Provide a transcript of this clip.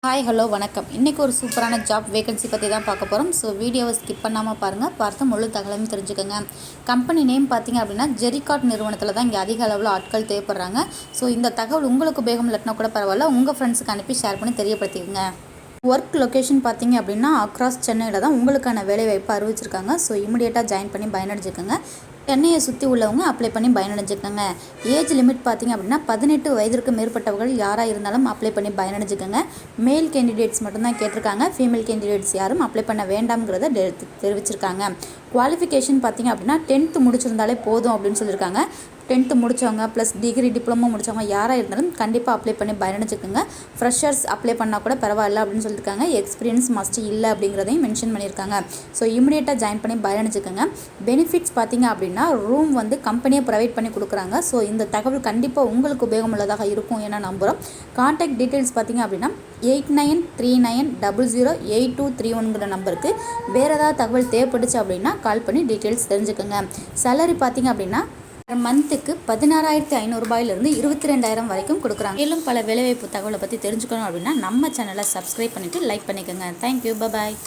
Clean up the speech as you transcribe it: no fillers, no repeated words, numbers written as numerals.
Hi hello வணக்கம். இன்றைக்கி ஒரு சூப்பரான ஜாப் வேகன்சி பற்றி தான் பார்க்க போகிறோம். ஸோ வீடியோவை ஸ்கிப் பண்ணாமல் பாருங்கள், பார்த்து முழு தகவலையும் தெரிஞ்சுக்கோங்க. கம்பெனி நேம் பார்த்திங்க அப்படின்னா ஜெரிகாட் நிறுவனத்தில் தான் இங்கே அதிக அளவில் ஆட்கள் தேவைப்படுறாங்க. ஸோ இந்த தகவல் உங்களுக்கு உபயோகம் இல்லைனா கூட பரவாயில்ல, உங்கள் ஃப்ரெண்ட்ஸுக்கு அனுப்பி ஷேர் பண்ணி தெரியப்படுத்திக்கோங்க. ஒர்க் லொக்கேஷன் பார்த்திங்க அப்படின்னா அக்ராஸ் சென்னையில் தான் உங்களுக்கான வேலைவாய்ப்பு அறிவிச்சிருக்காங்க. ஸோ இமிடியேட்டாக ஜாயின் பண்ணி பயனடைஞ்சுக்கோங்க. சென்னையை சுற்றி உள்ளவங்க அப்ளை பண்ணி பயனடைஞ்சுக்கோங்க. ஏஜ் லிமிட் பார்த்திங்க அப்படின்னா 18 வயதிற்கு மேற்பட்டவர்கள் யாராக இருந்தாலும் அப்ளை பண்ணி பயனடைஞ்சுக்கோங்க. மேல் கேண்டிடேட்ஸ் மட்டும்தான் கேட்டிருக்காங்க. ஃபீமேல் கேண்டிடேட்ஸ் யாரும் அப்ளை பண்ண வேண்டாம்ங்கிறத தெரிவிச்சிருக்காங்க. குவாலிஃபிகேஷன் பார்த்திங்க அப்படின்னா 10th முடிச்சிருந்தாலே போதும் அப்படின்னு சொல்லியிருக்காங்க. 10th முடித்தவங்க ப்ளஸ் டிகிரி டிப்ளமோ முடித்தவங்க யாராக இருந்தாலும் கண்டிப்பாக அப்ளை பண்ணி பயனடைஞ்சுக்கோங்க. ஃப்ரெஷர்ஸ் அப்ளை பண்ணால் கூட பரவாயில்ல அப்படின்னு சொல்லியிருக்காங்க. எக்ஸ்பீரியன்ஸ் மஸ்ட் இல்லை அப்படிங்கிறதையும் மென்ஷன் பண்ணியிருக்காங்க. ஸோ இமிடியேட்டாக ஜாயின் பண்ணி பயனடைஞ்சுக்கோங்க. பெனிஃபிட்ஸ் பார்த்திங்க அப்படின்னா ரூம் வந்து கம்பெனியை ப்ரொவைட் பண்ணி கொடுக்குறாங்க. ஸோ இந்த தகவல் கண்டிப்பாக உங்களுக்கு உபயோகமுள்ளதாக இருக்கும் என நம்புகிறோம். கான்டாக்ட் டீட்டெயில்ஸ் பார்த்திங்க அப்படின்னா 8939008231ங்கிற நம்பருக்கு வேறு ஏதாவது தகவல் தேவைப்பட்டுச்சு அப்படின்னா கால் பண்ணி டீட்டெயில்ஸ் தெரிஞ்சுக்கோங்க. சேலரி பார்த்திங்க அப்படின்னா மந்த்துக்கு 16,500 ரூபாயிலிருந்து 22,000 வரைக்கும் கொடுக்குறாங்க. மேலும் பல வேலைவாய்ப்பு தகவலை பற்றி தெரிஞ்சுக்கணும் அப்படின்னா நம்ம சேனலை சப்ஸ்கிரைப் பண்ணிவிட்டு லைக் பண்ணிக்கோங்க. தேங்க்யூ, பாய்.